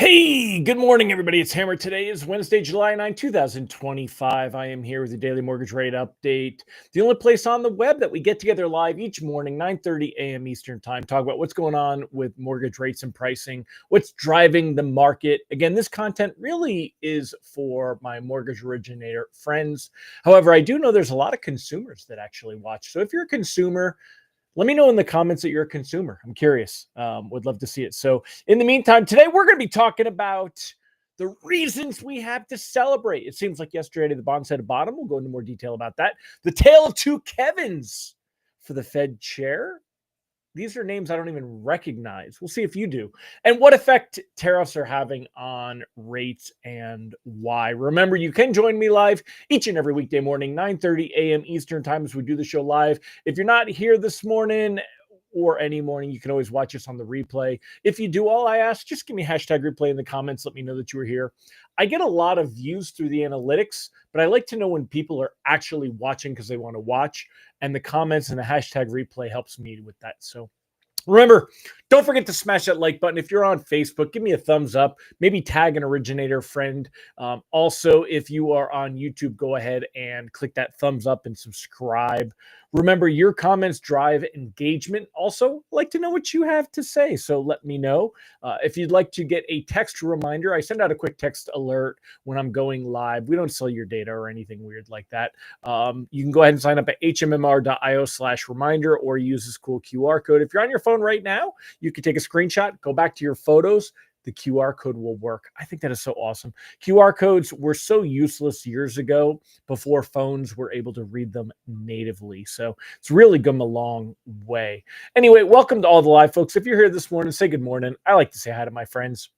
Hey, good morning, everybody. It's Hammer. Today is Wednesday, July 9, 2025. I am here with the daily mortgage rate update, the only place on the web that we get together live each morning, 9:30 a.m. Eastern time, talk about what's going on with mortgage rates and pricing, what's driving the market. Again, this content really is for my mortgage originator friends. However, I do know there's a lot of consumers that actually watch. So if you're a consumer, let me know in the comments that you're a consumer. I'm curious. Would love to see it. So, in the meantime, today we're going to be talking about the reasons we have to celebrate. It seems like yesterday the bond set a bottom. We'll go into more detail about that. The tale of two Kevins for the Fed chair. These are names I don't even recognize. We'll see if you do. And what effect tariffs are having on rates and why. Remember, you can join me live each and every weekday morning, 9:30 a.m. Eastern time as we do the show live. If you're not here this morning or any morning, you can always watch us on the replay. If you do, all I ask, just give me hashtag replay in the comments. Let me know that you were here. I get a lot of views through the analytics, but I like to know when people are actually watching because they want to watch. And the comments and the hashtag replay helps me with that. So remember, don't forget to smash that like button. If you're on Facebook, give me a thumbs up. Maybe tag an originator friend. Also, if you are on YouTube, go ahead and click that thumbs up and subscribe. Remember, your comments drive engagement. Also, I'd like to know what you have to say. So let me know. If you'd like to get a text reminder, I send out a quick text alert when I'm going live. We don't sell your data or anything weird like that. You can go ahead and sign up at hmmr.io/reminder or use this cool QR code. If you're on your phone right now, you can take a screenshot, go back to your photos. The QR code will work. I think that is so awesome. QR codes were so useless years ago before phones were able to read them natively. So it's really come a long way. Anyway, welcome to all the live folks. If you're here this morning, say good morning. I like to say hi to my friends.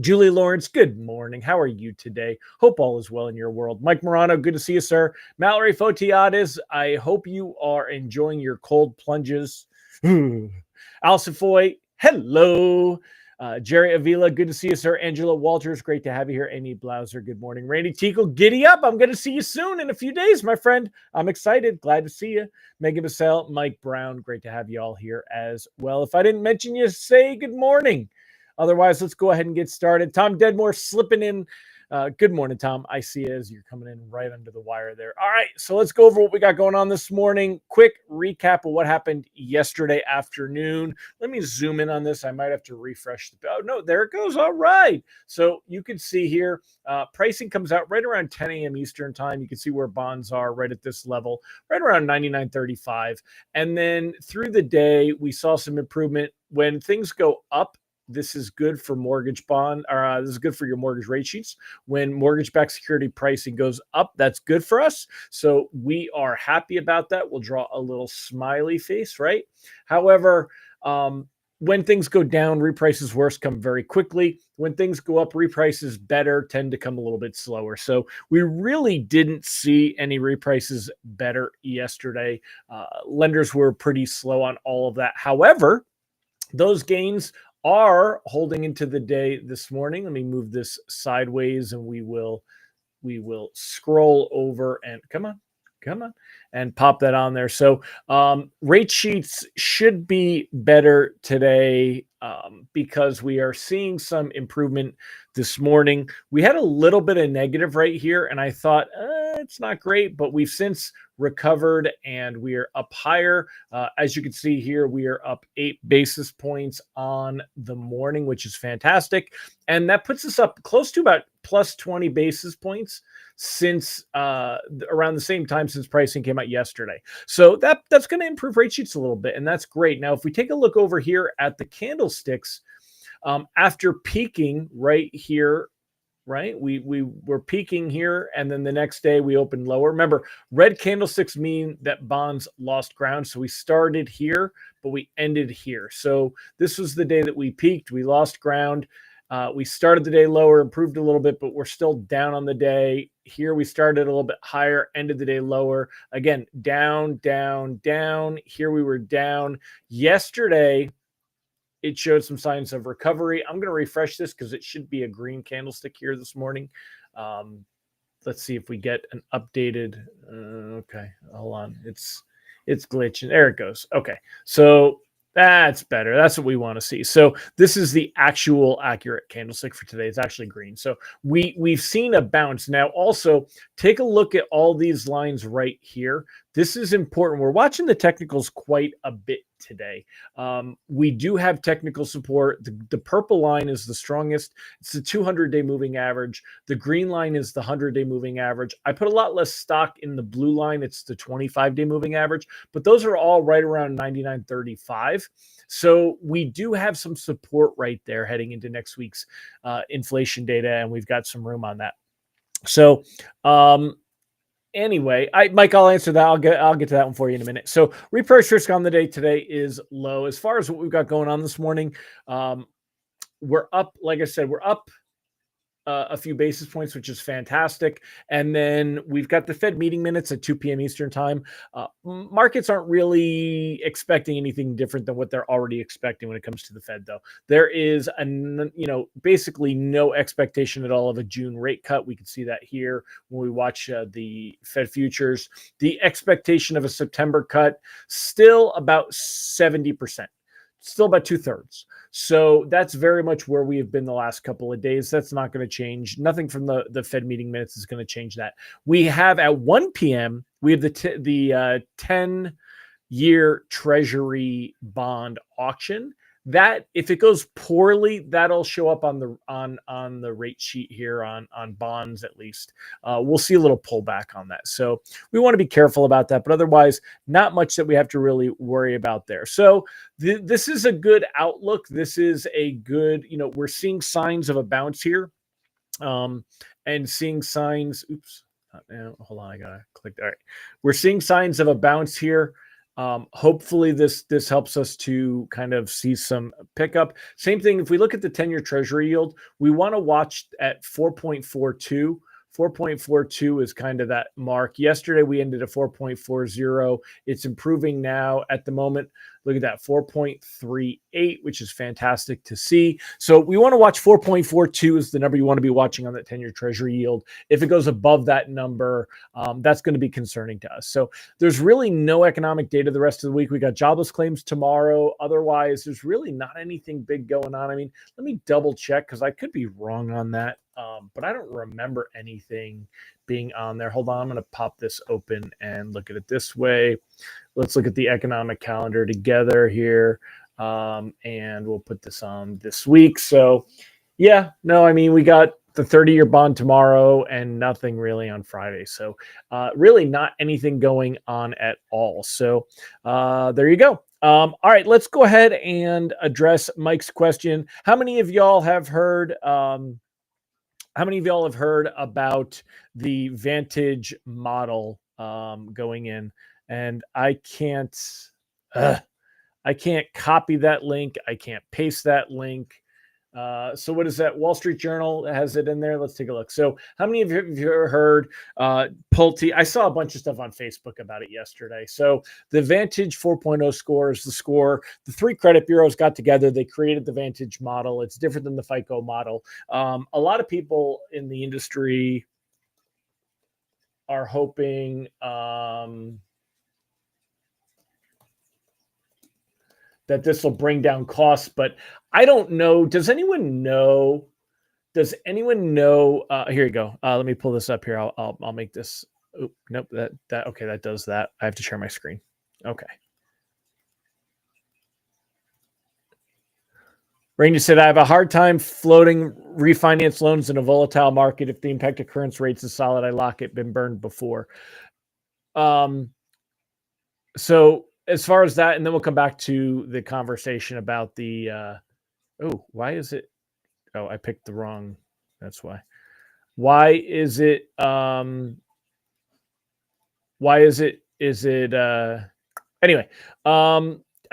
Julie Lawrence, good morning. How are you today? Hope all is well in your world. Mike Morano, good to see you, sir. Mallory Fotiades, I hope you are enjoying your cold plunges. Alison Foy, hello. Jerry Avila, good to see you, sir. Angela Walters, great to have you here. Amy Blauser, good morning. Randy Tinkle, giddy up. I'm going to see you soon in a few days, my friend. I'm excited. Glad to see you. Megan Bissell, Mike Brown, great to have you all here as well. If I didn't mention you, say good morning. Otherwise, let's go ahead and get started. Tom Dedmore slipping in. Good morning, Tom. I see you as you're coming in right under the wire there. All right, so let's go over what we got going on this morning. Quick recap of what happened yesterday afternoon. Let me zoom in on this. I might have to refresh. Oh, no, there it goes. All right. So you can see here, pricing comes out right around 10 a.m. Eastern time. You can see where bonds are right at this level, right around 99.35. And then through the day, we saw some improvement. When things go up, this is good for mortgage bond, or this is good for your mortgage rate sheets. When mortgage-backed security pricing goes up, that's good for us. So we are happy about that. We'll draw a little smiley face, right? However, when things go down, reprices worse come very quickly. When things go up, reprices better tend to come a little bit slower. So we really didn't see any reprices better yesterday. Lenders were pretty slow on all of that. However, those gains are holding into the day this morning. Let me move this sideways and we will scroll over and come on and pop that on there. So rate sheets should be better today because we are seeing some improvement this morning. We had a little bit of negative right here, and I thought it's not great, but we've since recovered and we are up higher. As you can see here, we are up 8 basis points on the morning, which is fantastic. And that puts us up close to about plus 20 basis points since around the same time since pricing came out yesterday. So that's going to improve rate sheets a little bit, and that's great. Now, if we take a look over here at the candlesticks, after peaking right here, right? We were peaking here, and then the next day we opened lower. Remember, red candlesticks mean that bonds lost ground. So we started here, but we ended here. So this was the day that we peaked. We lost ground. We started the day lower, improved a little bit, but we're still down on the day. Here we started a little bit higher, ended the day lower. Again, down, down, down. Here we were down. Yesterday, it showed some signs of recovery. I'm going to refresh this because it should be a green candlestick here this morning. Let's see if we get an updated. Okay, hold on. It's glitching. There it goes. Okay, so That's better. That's what we want to see. So this is the actual accurate candlestick for today. It's actually green. So we've seen a bounce. Now also take a look at all these lines right here. This is important. We're watching the technicals quite a bit today. We do have technical support. The purple line is the strongest. It's the 200-day moving average. The green line is the 100-day moving average. I put a lot less stock in the blue line. It's the 25-day moving average, but those are all right around 99.35. So we do have some support right there heading into next week's inflation data, and we've got some room on that. So anyway, Mike, I'll answer that. I'll get to that one for you in a minute. So reprice risk on the day today is low. As far as what we've got going on this morning, we're up. Like I said, we're up a few basis points, which is fantastic. And then we've got the Fed meeting minutes at 2 p.m. Eastern time. Markets aren't really expecting anything different than what they're already expecting when it comes to the Fed, though. There is basically no expectation at all of a June rate cut. We can see that here when we watch the Fed futures. The expectation of a September cut still about 70%. Still about 2/3. So that's very much where we have been the last couple of days. That's not going to change. Nothing from the Fed meeting minutes is going to change that. We have at 1 p.m., we have the 10-year Treasury bond auction. That, if it goes poorly, that'll show up on the rate sheet here on bonds at least. We'll see a little pullback on that. So we want to be careful about that, but otherwise, not much that we have to really worry about there. So this is a good outlook. This is a good, we're seeing signs of a bounce here, and seeing signs. Oops, hold on, I gotta click. All right, we're seeing signs of a bounce here. Hopefully this helps us to kind of see some pickup. Same thing, if we look at the 10-year Treasury yield, we want to watch at 4.42. 4.42 is kind of that mark. Yesterday we ended at 4.40. It's improving now at the moment. Look at that, 4.38, which is fantastic to see. So we want to watch 4.42 is the number you want to be watching on that 10-year Treasury yield. If it goes above that number, that's going to be concerning to us. So there's really no economic data the rest of the week. We got jobless claims tomorrow. Otherwise, there's really not anything big going on. I mean, let me double check because I could be wrong on that. But I don't remember anything being on there. Hold on, I'm going to pop this open and look at it this way. Let's look at the economic calendar together here, and we'll put this on this week. So, yeah, no, I mean, we got the 30-year bond tomorrow and nothing really on Friday. So, really not anything going on at all. So, there you go. All right, let's go ahead and address Mike's question. How many of y'all have heard about the Vantage model going in? And I can't copy that link. I can't paste that link. So what is that? Wall Street Journal has it in there. Let's take a look. So how many of you have ever heard Pulte? I saw a bunch of stuff on Facebook about it yesterday. So the Vantage 4.0 score is the score. The three credit bureaus got together. They created the Vantage model. It's different than the FICO model. A lot of people in the industry are hoping that this will bring down costs, but I don't know. Does anyone know? Here you go. Let me pull this up here. I'll make this. Oh, nope. Okay. That does that. I have to share my screen. Okay. Randy said, I have a hard time floating refinance loans in a volatile market. If the impact of current rates is solid, I lock it. Been burned before. So as far as that, and then we'll come back to the conversation about the, why is it? Oh, I picked the wrong. That's why. Why is it? Anyway,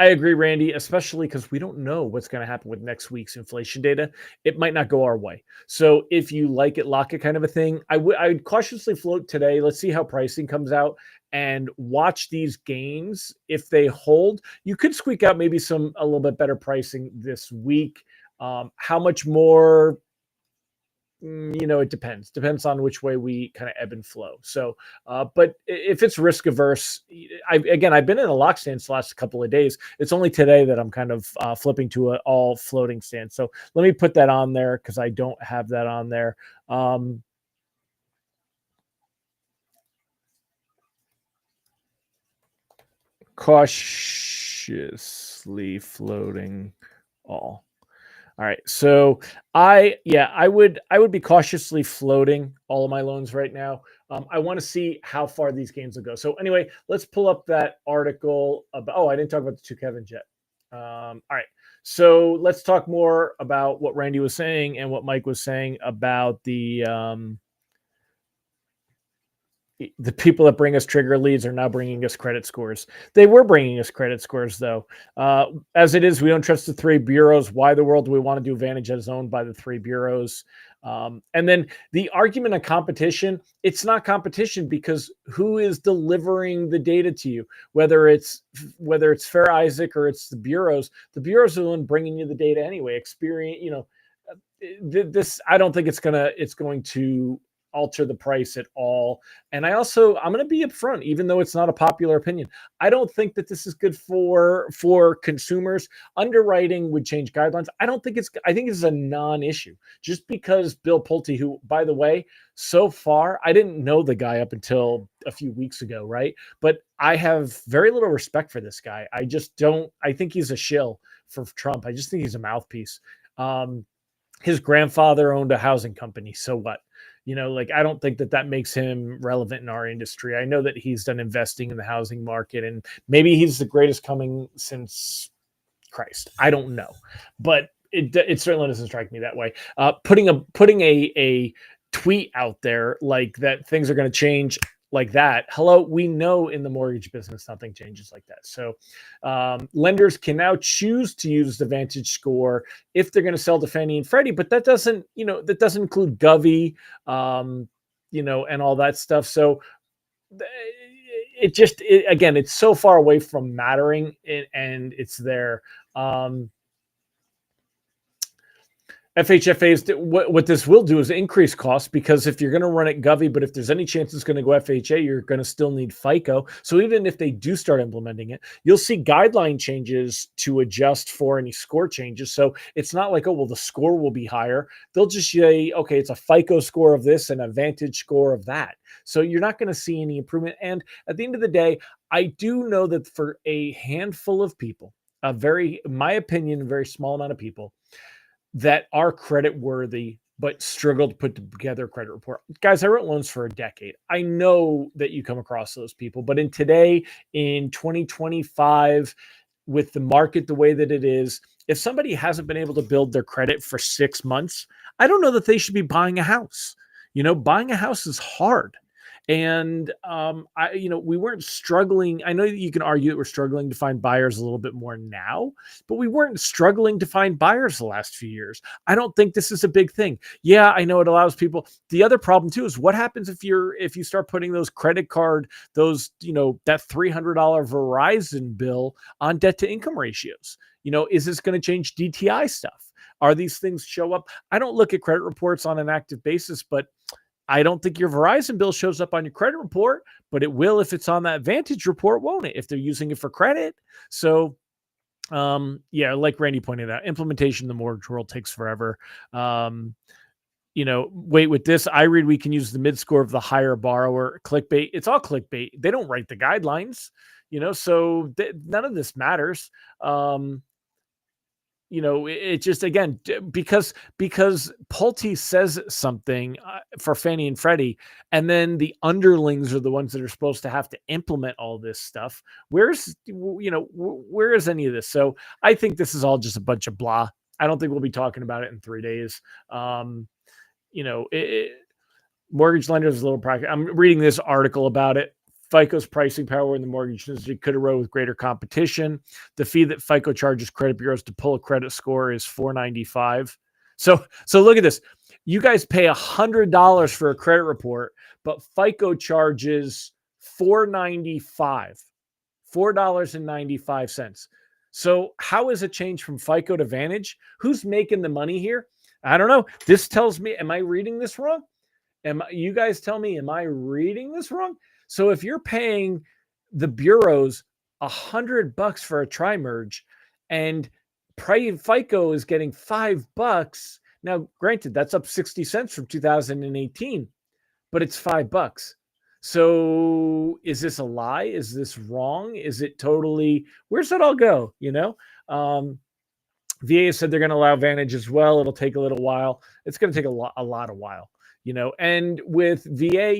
I agree, Randy, especially because we don't know what's going to happen with next week's inflation data. It might not go our way. So if you like it, lock it kind of a thing. I would cautiously float today. Let's see how pricing comes out and watch these gains. If they hold, you could squeak out maybe a little bit better pricing this week. How much more? It depends on which way we kind of ebb and flow. So, but if it's risk averse, I've been in a lock stance the last couple of days. It's only today that I'm kind of flipping to an all floating stance. So let me put that on there because I don't have that on there. Cautiously floating all. All right. So I would be cautiously floating all of my loans right now. I want to see how far these gains will go. So anyway, let's pull up that article about. Oh, I didn't talk about the two Kevins yet. All right. So let's talk more about what Randy was saying and what Mike was saying about the people that bring us trigger leads are now bringing us credit scores. They were bringing us credit scores, though. As it is, we don't trust the three bureaus. Why the world do we want to do Vantage as owned by the three bureaus? And then the argument of competition, it's not competition because who is delivering the data to you? Whether it's Fair Isaac or it's the bureaus are the one bringing you the data anyway. Experience, this I don't think it's going to alter the price at all. And I'm going to be upfront, even though it's not a popular opinion. I don't think that this is good for consumers. Underwriting would change guidelines. I think it's a non-issue just because Bill Pulte, who, by the way, so far, I didn't know the guy up until a few weeks ago, right? But I have very little respect for this guy. I think he's a shill for Trump. I just think he's a mouthpiece. His grandfather owned a housing company. So what? I don't think that makes him relevant in our industry. I know that he's done investing in the housing market and maybe he's the greatest coming since Christ. I don't know, but it certainly doesn't strike me that way. Putting a tweet out there like that things are going to change like that. Hello, we know in the mortgage business nothing changes like that. So lenders can now choose to use the Vantage score if they're going to sell to Fannie and Freddie, but that doesn't include Govy, and all that stuff. So again, it's so far away from mattering, and it's there. FHFA's what this will do is increase costs because if you're going to run it Govy, but if there's any chance it's going to go FHA, you're going to still need FICO. So even if they do start implementing it, you'll see guideline changes to adjust for any score changes. So it's not like, oh, well, the score will be higher. They'll just say, okay, it's a FICO score of this and a Vantage score of that. So you're not going to see any improvement. And at the end of the day, I do know that for a handful of people, in my opinion, a very small amount of people, that are credit worthy but struggle to put together a credit report. Guys, I wrote loans for a decade. I know that you come across those people, but in 2025, with the market the way that it is, if somebody hasn't been able to build their credit for 6 months, I don't know that they should be buying a house. Buying a house is hard. And we weren't struggling. I know that you can argue that we're struggling to find buyers a little bit more now, but we weren't struggling to find buyers the last few years. I don't think this is a big thing. Yeah, I know it allows people. The other problem too is what happens if you start putting those credit card, that $300 Verizon bill on debt to income ratios. Is this going to change DTI stuff? Are these things show up? I don't look at credit reports on an active basis, but I don't think your Verizon bill shows up on your credit report, but it will if it's on that Vantage report, won't it? If they're using it for credit. So, like Randy pointed out, implementation in the mortgage world takes forever. With this, I read we can use the mid score of the higher borrower. Clickbait. It's all clickbait. They don't write the guidelines, so none of this matters. It just, again, because Pulte says something for Fannie and Freddie, and then the underlings are the ones that are supposed to have to implement all this stuff. Where is any of this? So I think this is all just a bunch of blah. I don't think we'll be talking about it in 3 days. Mortgage lenders is a little practical. I'm reading this article about it. FICO's pricing power in the mortgage industry could erode with greater competition. The fee that FICO charges credit bureaus to pull a credit score is $4.95. So look at this. You guys pay $100 for a credit report, but FICO charges $4.95. $4.95. So how is it changed from FICO to Vantage? Who's making the money here? I don't know. This tells me, am I reading this wrong? You guys tell me, am I reading this wrong? So if you're paying the bureaus $100 for a tri-merge and FICO is getting $5, now granted, that's up 60 cents from 2018, but it's $5. So is this a lie? Is this wrong? Is it totally, where's that all go? VA said they're going to allow Vantage as well. It'll take a little while. It's going to take a lot of while, And with VA,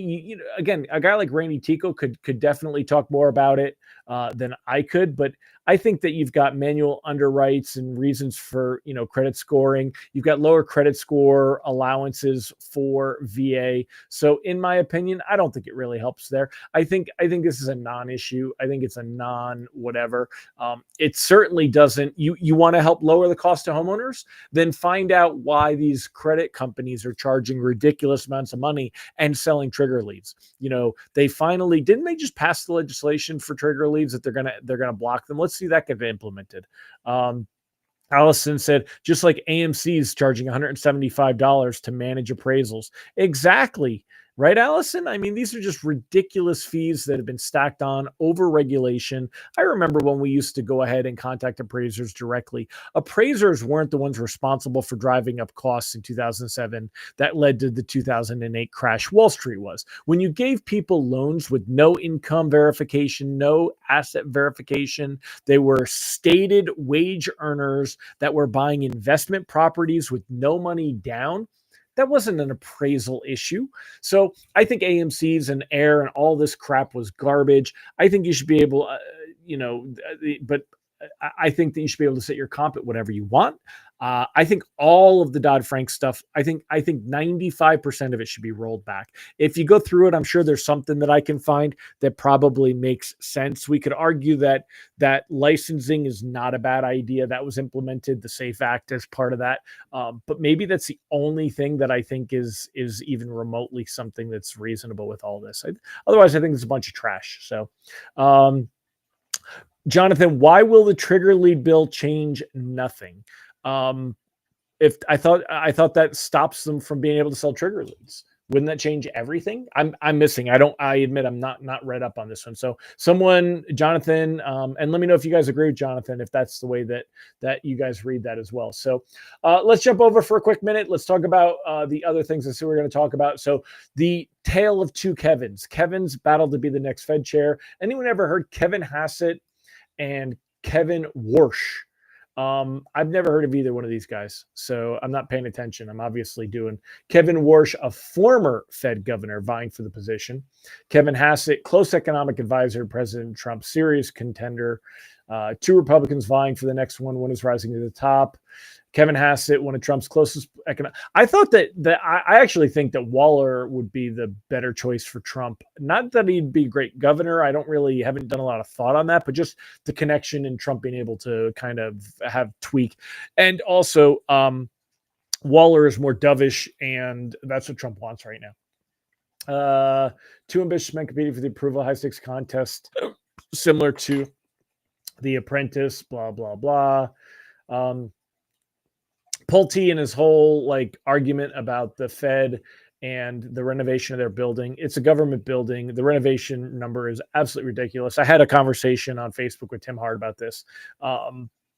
again, a guy like Randy Tico could definitely talk more about it than I could. But I think that you've got manual underwrites and reasons for credit scoring. You've got lower credit score allowances for VA. So in my opinion, I don't think it really helps there. I think this is a non-issue. I think it's a non-whatever. It certainly doesn't. You want to help lower the cost to homeowners? Then find out why these credit companies are charging ridiculous amounts of money and selling trigger leads. They finally didn't they just pass the legislation for trigger leads that they're gonna block them. Let's see that get implemented. Allison said, just like AMC is charging $175 to manage appraisals. Exactly. Right, Allison? I mean, these are just ridiculous fees that have been stacked on over regulation. I remember when we used to go ahead and contact appraisers directly. Appraisers weren't the ones responsible for driving up costs in 2007 that led to the 2008 crash. Wall Street was. When you gave people loans with no income verification, no asset verification, they were stated wage earners that were buying investment properties with no money down. That wasn't an appraisal issue. So I think AMC's and AIR and all this crap was garbage. I think you should be able, but I think that you should be able to set your comp at whatever you want. I think all of the Dodd-Frank stuff, I think 95% of it should be rolled back. If you go through it, I'm sure there's something that I can find that probably makes sense. We could argue that licensing is not a bad idea. That was implemented, the SAFE Act as part of that. But maybe that's the only thing that I think is even remotely something that's reasonable with all this. Otherwise, I think it's a bunch of trash. So, Jonathan, why will the trigger lead bill change nothing? If I thought that stops them from being able to sell trigger leads. Wouldn't that change everything? I'm missing. I admit I'm not read up on this one. So someone, Jonathan, and let me know if you guys agree with Jonathan, if that's the way that you guys read that as well. So let's jump over for a quick minute. Let's talk about the other things that we're going to talk about. So the tale of two Kevins. Kevin's battled to be the next Fed chair. Anyone ever heard Kevin Hassett and Kevin Warsh? I've never heard of either one of these guys, so I'm not paying attention. I'm obviously doing Kevin Warsh, a former Fed governor vying for the position. Kevin Hassett, close economic advisor to President Trump, serious contender. Two Republicans vying for the next one. One is rising to the top. Kevin Hassett, one of Trump's closest I thought that I actually think that Waller would be the better choice for Trump. Not that he'd be a great governor. I haven't done a lot of thought on that, but just the connection and Trump being able to kind of have tweak. And also, Waller is more dovish, and that's what Trump wants right now. Two ambitious men competing for the approval high stakes contest, similar to The Apprentice, blah, blah, blah. Pulte and his whole argument about the Fed and the renovation of their building. It's a government building. The renovation number is absolutely ridiculous. I had a conversation on Facebook with Tim Hart about this.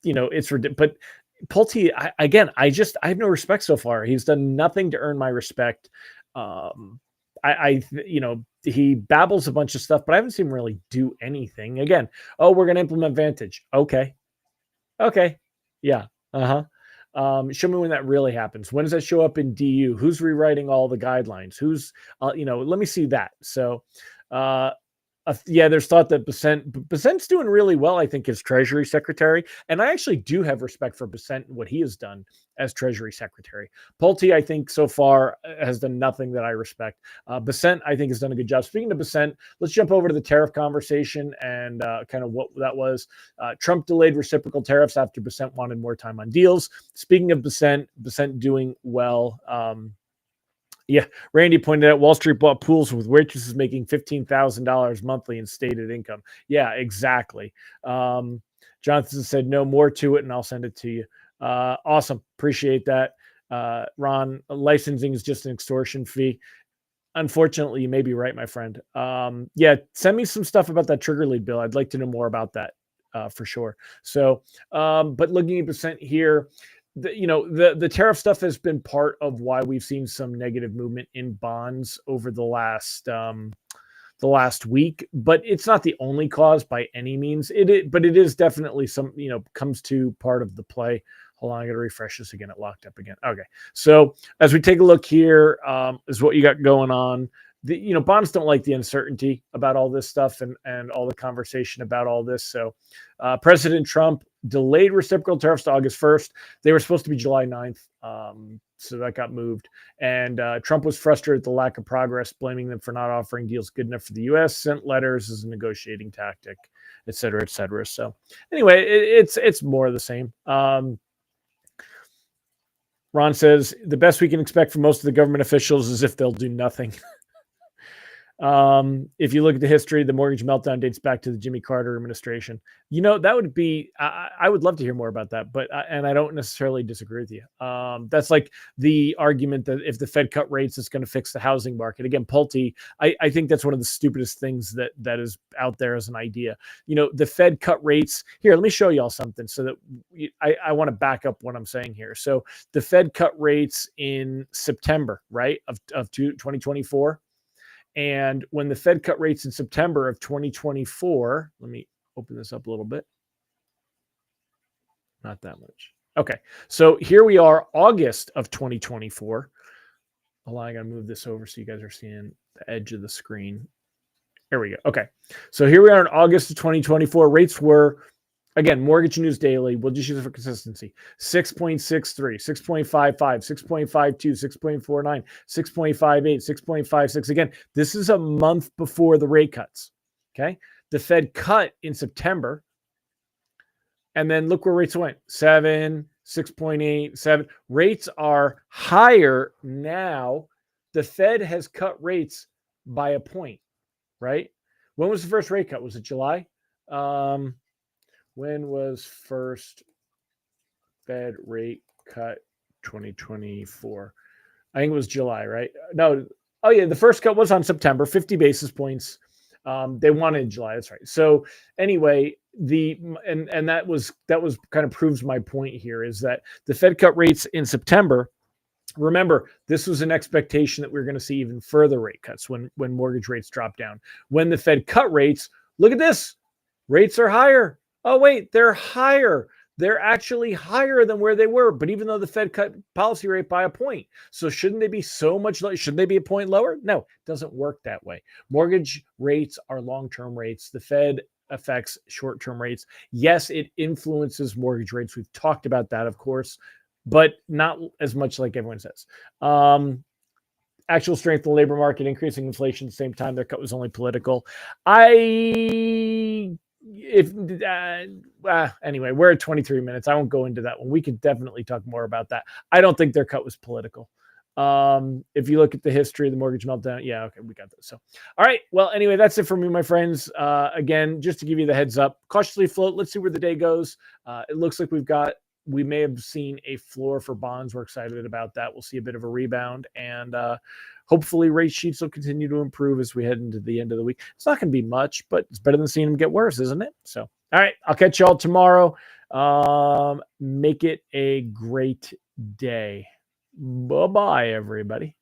It's ridiculous. But Pulte, I have no respect so far. He's done nothing to earn my respect. He babbles a bunch of stuff, but I haven't seen him really do anything. Again, we're going to implement Vantage. Okay. Yeah. Show me when that really happens. When does that show up in DU? Who's rewriting all the guidelines? Who's, let me see that. So, there's thought that Bessent's doing really well, I think, as Treasury Secretary. And I actually do have respect for Bessent and what he has done as Treasury Secretary. Pulte, I think, so far has done nothing that I respect. Bessent, I think, has done a good job. Speaking of Bessent, let's jump over to the tariff conversation and kind of what that was. Trump delayed reciprocal tariffs after Bessent wanted more time on deals. Speaking of Bessent doing well. Yeah, Randy pointed out Wall Street bought pools with waitresses making $15,000 monthly in stated income. Yeah, exactly. Johnson said no more to it, and I'll send it to you. Awesome. Appreciate that. Ron, licensing is just an extortion fee. Unfortunately, you may be right, my friend. Yeah, send me some stuff about that trigger lead bill. I'd like to know more about that for sure. So, but looking at percent here, the tariff stuff has been part of why we've seen some negative movement in bonds over the last week, but it's not the only cause by any means. But it is definitely some, comes to part of the play. Hold on, I got to refresh this again. It locked up again. Okay, so as we take a look here, is what you got going on. Bonds don't like the uncertainty about all this stuff and all the conversation about all this. So President Trump delayed reciprocal tariffs to August 1st. They were supposed to be July 9th. So that got moved. And Trump was frustrated at the lack of progress, blaming them for not offering deals good enough for the U.S., sent letters as a negotiating tactic, et cetera, et cetera. So anyway, it's more of the same. Ron says, the best we can expect from most of the government officials is if they'll do nothing. If you look at the history, the mortgage meltdown dates back to the Jimmy Carter administration. That would be, I would love to hear more about that, but, and I don't necessarily disagree with you. That's like the argument that if the Fed cut rates, it's going to fix the housing market. Again, Pulte, I think that's one of the stupidest things that is out there as an idea. The Fed cut rates here. Let me show y'all something so that I want to back up what I'm saying here. So the Fed cut rates in September, right, of 2024. And when the Fed cut rates in September of 2024, let me open this up a little bit. Not that much. Okay. So here we are, August of 2024. Hold on, I got to move this over so you guys are seeing the edge of the screen. There we go. Okay. So here we are in August of 2024. Rates were, again, Mortgage News Daily. We'll just use it for consistency. 6.63, 6.55, 6.52, 6.49, 6.58, 6.56. Again, this is a month before the rate cuts. Okay. The Fed cut in September. And then look where rates went. 7, 6.8, 7. Rates are higher now. The Fed has cut rates by a point, right? When was the first rate cut? Was it July? When was first Fed rate cut 2024? I think it was July, right? No. Oh, yeah. The first cut was on September, 50 basis points. They wanted in July. That's right. So anyway, and that was kind of proves my point here is that the Fed cut rates in September. Remember, this was an expectation that we we're going to see even further rate cuts when mortgage rates drop down. When the Fed cut rates, look at this. Rates are higher. Oh, wait, they're higher. They're actually higher than where they were. But even though the Fed cut policy rate by a point, so shouldn't they be so much lower? Shouldn't they be a point lower? No, it doesn't work that way. Mortgage rates are long-term rates. The Fed affects short-term rates. Yes, it influences mortgage rates. We've talked about that, of course, but not as much like everyone says. Actual strength of the labor market, increasing inflation at the same time. Their cut was only political. Anyway, we're at 23 minutes. I won't go into that one. We could definitely talk more about that. I don't think their cut was political. If you look at the history of the mortgage meltdown, yeah, okay, we got this. So, all right. Well, anyway, that's it for me, my friends. Again, just to give you the heads up, cautiously float. Let's see where the day goes. It looks like we may have seen a floor for bonds. We're excited about that. We'll see a bit of a rebound, and hopefully rate sheets will continue to improve as we head into the end of the week. It's not going to be much, but it's better than seeing them get worse, isn't it? So, all right, I'll catch y'all tomorrow. Make it a great day. Bye-bye, everybody.